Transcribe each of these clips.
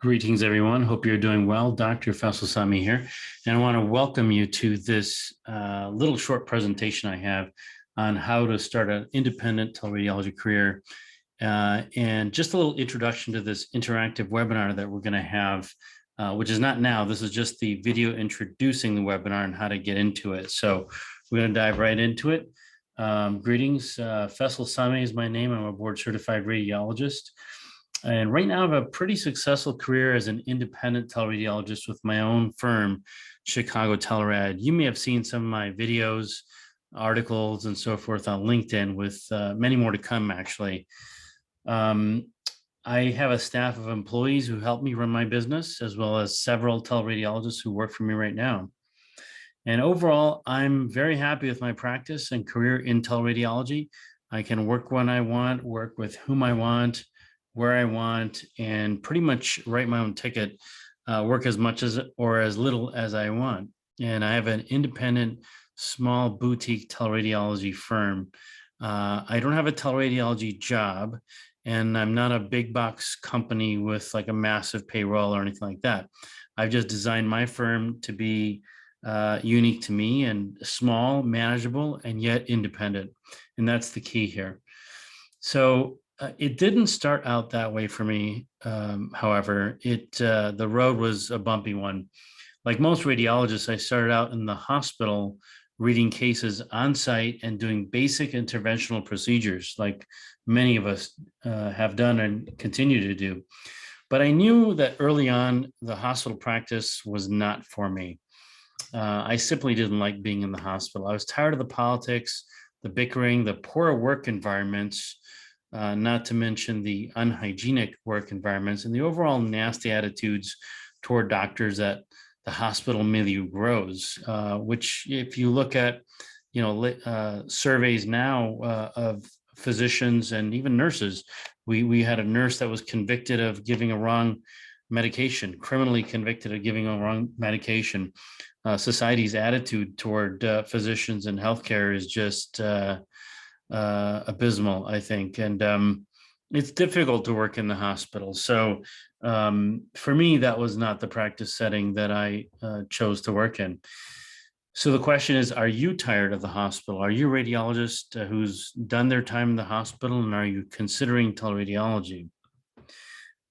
Greetings, everyone. Hope you're doing well. Dr. Faisal Sami here, and I want to welcome you to this little short presentation I have on how to start an independent teleradiology career, and just a little introduction to this interactive webinar that we're going to have, which is not now. This is just the video introducing the webinar and how to get into it. So we're going to dive right into it. Greetings. Faisal Sami is my name. I'm a board certified radiologist. And right now I have a pretty successful career as an independent teleradiologist with my own firm, Chicago Telerad. You may have seen some of my videos, articles, and so forth on LinkedIn with many more to come, actually. I have a staff of employees who help me run my business, as well as several teleradiologists who work for me right now. And overall, I'm very happy with my practice and career in teleradiology. I can work when I want, work with whom I want, where I want, and pretty much write my own ticket, work as much as or as little as I want. And I have an independent, small boutique teleradiology firm. I don't have a teleradiology job, and I'm not a big box company with like a massive payroll or anything like that. I've just designed my firm to be unique to me and small, manageable, and yet independent. And that's the key here. So it didn't start out that way for me. However, the road was a bumpy one. Like most radiologists, I started out in the hospital reading cases on site and doing basic interventional procedures like many of us have done and continue to do. But I knew that early on, the hospital practice was not for me. I simply didn't like being in the hospital. I was tired of the politics, the bickering, the poor work environments, not to mention the unhygienic work environments and the overall nasty attitudes toward doctors that the hospital milieu grows, which if you look at, surveys now of physicians and even nurses, we had a nurse that was convicted of giving a wrong medication, criminally convicted of giving a wrong medication. Society's attitude toward physicians and healthcare is just abysmal, I think. And it's difficult to work in the hospital. So for me, that was not the practice setting that I chose to work in. So the question is, are you tired of the hospital? Are you a radiologist who's done their time in the hospital, and are you considering teleradiology?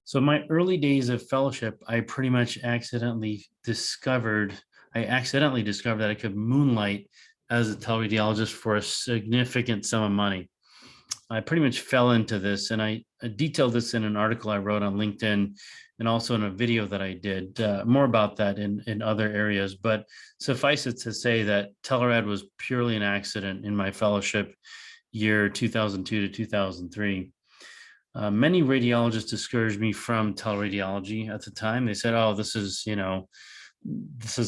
So my early days of fellowship, I pretty much accidentally discovered that I could moonlight as a teleradiologist for a significant sum of money. I pretty much fell into this, and I detailed this in an article I wrote on LinkedIn and also in a video that I did. More about that in other areas, but suffice it to say that Telerad was purely an accident in my fellowship year 2002 to 2003. Many radiologists discouraged me from teleradiology at the time. They said, "Oh, this is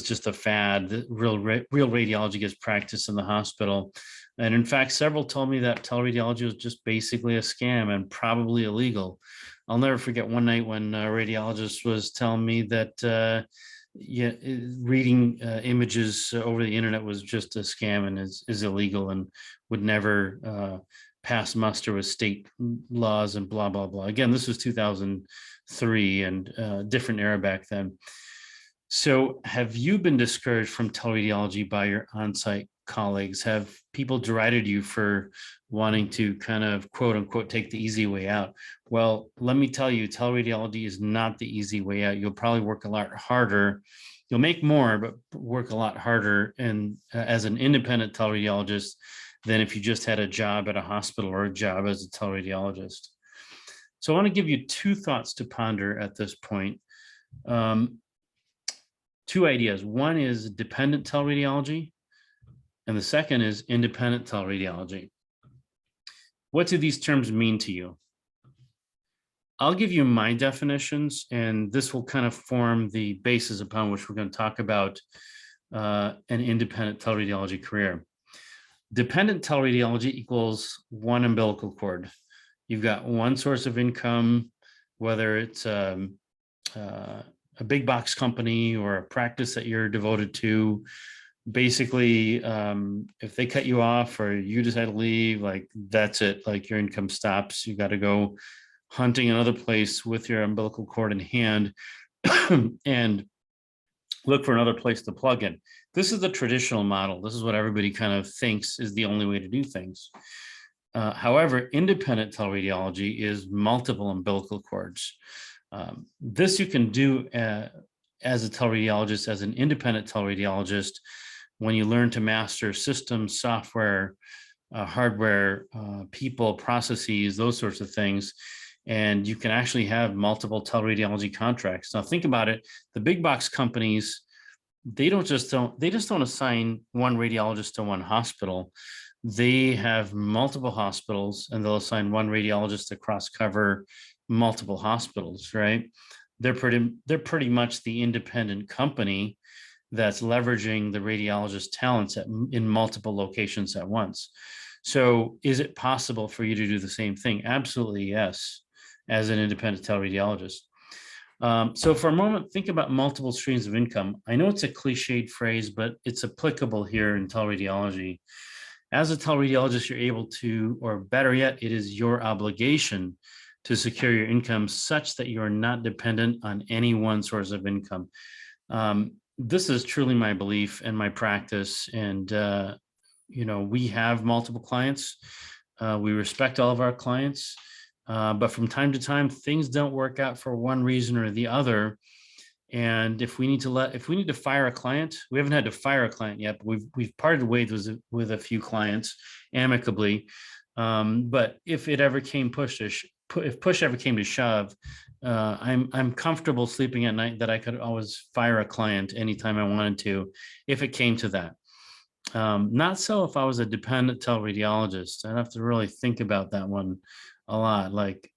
just a fad. Real radiology gets practiced in the hospital." And in fact, several told me that teleradiology was just basically a scam and probably illegal. I'll never forget one night when a radiologist was telling me that reading images over the internet was just a scam and is illegal and would never pass muster with state laws and blah, blah, blah. Again, this was 2003 and different era back then. So have you been discouraged from teleradiology by your on-site colleagues? Have people derided you for wanting to kind of quote unquote take the easy way out? Well, let me tell you, teleradiology is not the easy way out. You'll probably work a lot harder. You'll make more, but work a lot harder and as an independent teleradiologist than if you just had a job at a hospital or a job as a teleradiologist. So I want to give you two thoughts to ponder at this point. Two ideas. One is dependent teleradiology, and the second is independent teleradiology. What do these terms mean to you? I'll give you my definitions, and this will kind of form the basis upon which we're going to talk about an independent teleradiology career. Dependent teleradiology equals one umbilical cord. You've got one source of income, whether it's a big box company or a practice that you're devoted to. Basically, if they cut you off or you decide to leave, like that's it, like your income stops. You got to go hunting another place with your umbilical cord in hand and look for another place to plug in. This is the traditional model. This is what everybody kind of thinks is the only way to do things. However, independent teleradiology is multiple umbilical cords. This you can do as a teleradiologist, as an independent teleradiologist, when you learn to master systems, software, hardware, people, processes, those sorts of things. And you can actually have multiple teleradiology contracts. Now think about it, the big box companies, they just don't assign one radiologist to one hospital. They have multiple hospitals and they'll assign one radiologist to cross cover multiple hospitals, right? They're pretty much the independent company that's leveraging the radiologist talents in multiple locations at once. So is it possible for you to do the same thing? Absolutely, yes, as an independent teleradiologist. So for a moment, think about multiple streams of income. I know it's a cliched phrase, but it's applicable here in teleradiology. As a teleradiologist, you're able to, or better yet, it is your obligation to secure your income such that you are not dependent on any one source of income. This is truly my belief and my practice. And, we have multiple clients. We respect all of our clients. But from time to time, things don't work out for one reason or the other. And if we need to fire a client, we haven't had to fire a client yet, but we've parted ways with a few clients amicably. But if push ever came to shove, I'm comfortable sleeping at night that I could always fire a client anytime I wanted to, if it came to that. Not so if I was a dependent teleradiologist. I'd have to really think about that one a lot. Like,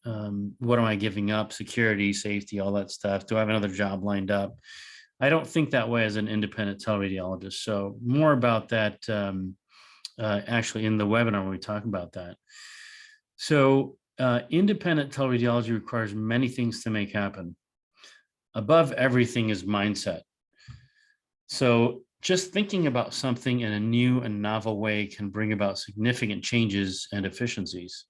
what am I giving up? Security, safety, all that stuff. Do I have another job lined up? I don't think that way as an independent teleradiologist. So more about that actually in the webinar when we talk about that. So independent teleradiology requires many things to make happen. Above everything is mindset. So just thinking about something in a new and novel way can bring about significant changes and efficiencies.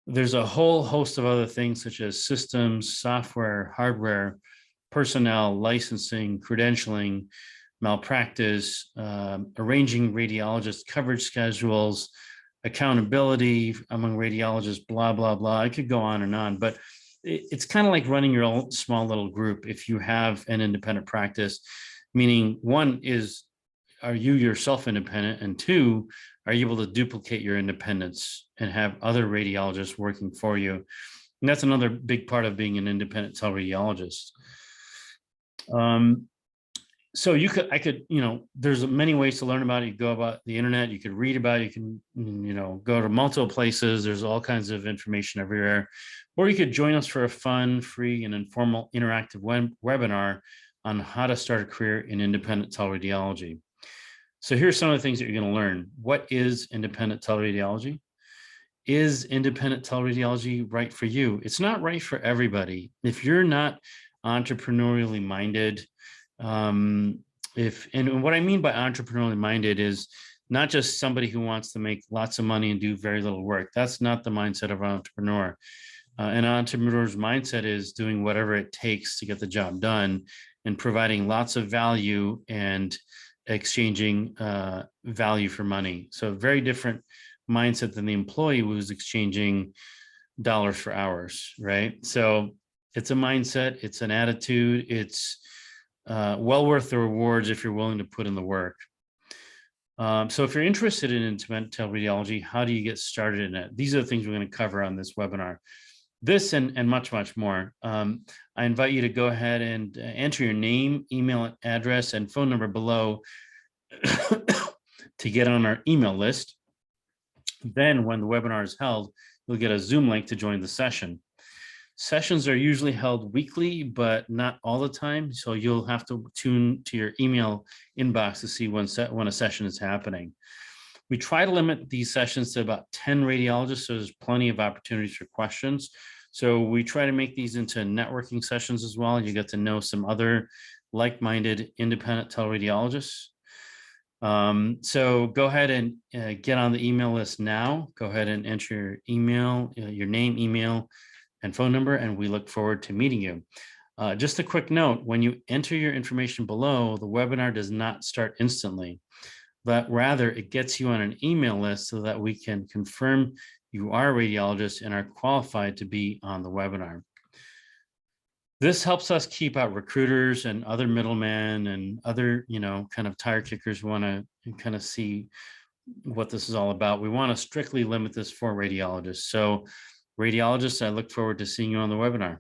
There's a whole host of other things such as systems, software, hardware, personnel, licensing, credentialing, malpractice, arranging radiologist coverage schedules, accountability among radiologists, blah, blah, blah. I could go on, but it's kind of like running your own small little group if you have an independent practice, meaning one is, are you yourself independent? And two, are you able to duplicate your independence and have other radiologists working for you? And that's another big part of being an independent teleradiologist. So there's many ways to learn about it. You go about the internet, you could read about it, you can, go to multiple places. There's all kinds of information everywhere. Or you could join us for a fun, free, and informal interactive webinar on how to start a career in independent teleradiology. So here's some of the things that you're going to learn. What is independent teleradiology? Is independent teleradiology right for you? It's not right for everybody. If you're not entrepreneurially minded, and what I mean by entrepreneurially minded is not just somebody who wants to make lots of money and do very little work. That's not the mindset of an entrepreneur. An entrepreneur's mindset is doing whatever it takes to get the job done and providing lots of value and exchanging value for money. So a very different mindset than the employee who's exchanging dollars for hours, right? So it's a mindset, it's an attitude, it's well worth the rewards if you're willing to put in the work. So if you're interested in independent teleradiology, how do you get started in it? These are the things we're going to cover on this webinar. This and much, much more. I invite you to go ahead and enter your name, email address, and phone number below to get on our email list. Then when the webinar is held, you'll get a Zoom link to join the session. Sessions are usually held weekly, but not all the time. So you'll have to tune to your email inbox to see when a session is happening. We try to limit these sessions to about 10 radiologists, so there's plenty of opportunities for questions. So we try to make these into networking sessions as well. You get to know some other like-minded independent teleradiologists. So go ahead and get on the email list now. Go ahead and enter your email, your name, email, and phone number, and we look forward to meeting you. Just a quick note, when you enter your information below, the webinar does not start instantly, but rather it gets you on an email list so that we can confirm you are a radiologist and are qualified to be on the webinar. This helps us keep out recruiters and other middlemen and other, kind of tire kickers who want to kind of see what this is all about. We want to strictly limit this for radiologists. So radiologists, I look forward to seeing you on the webinar.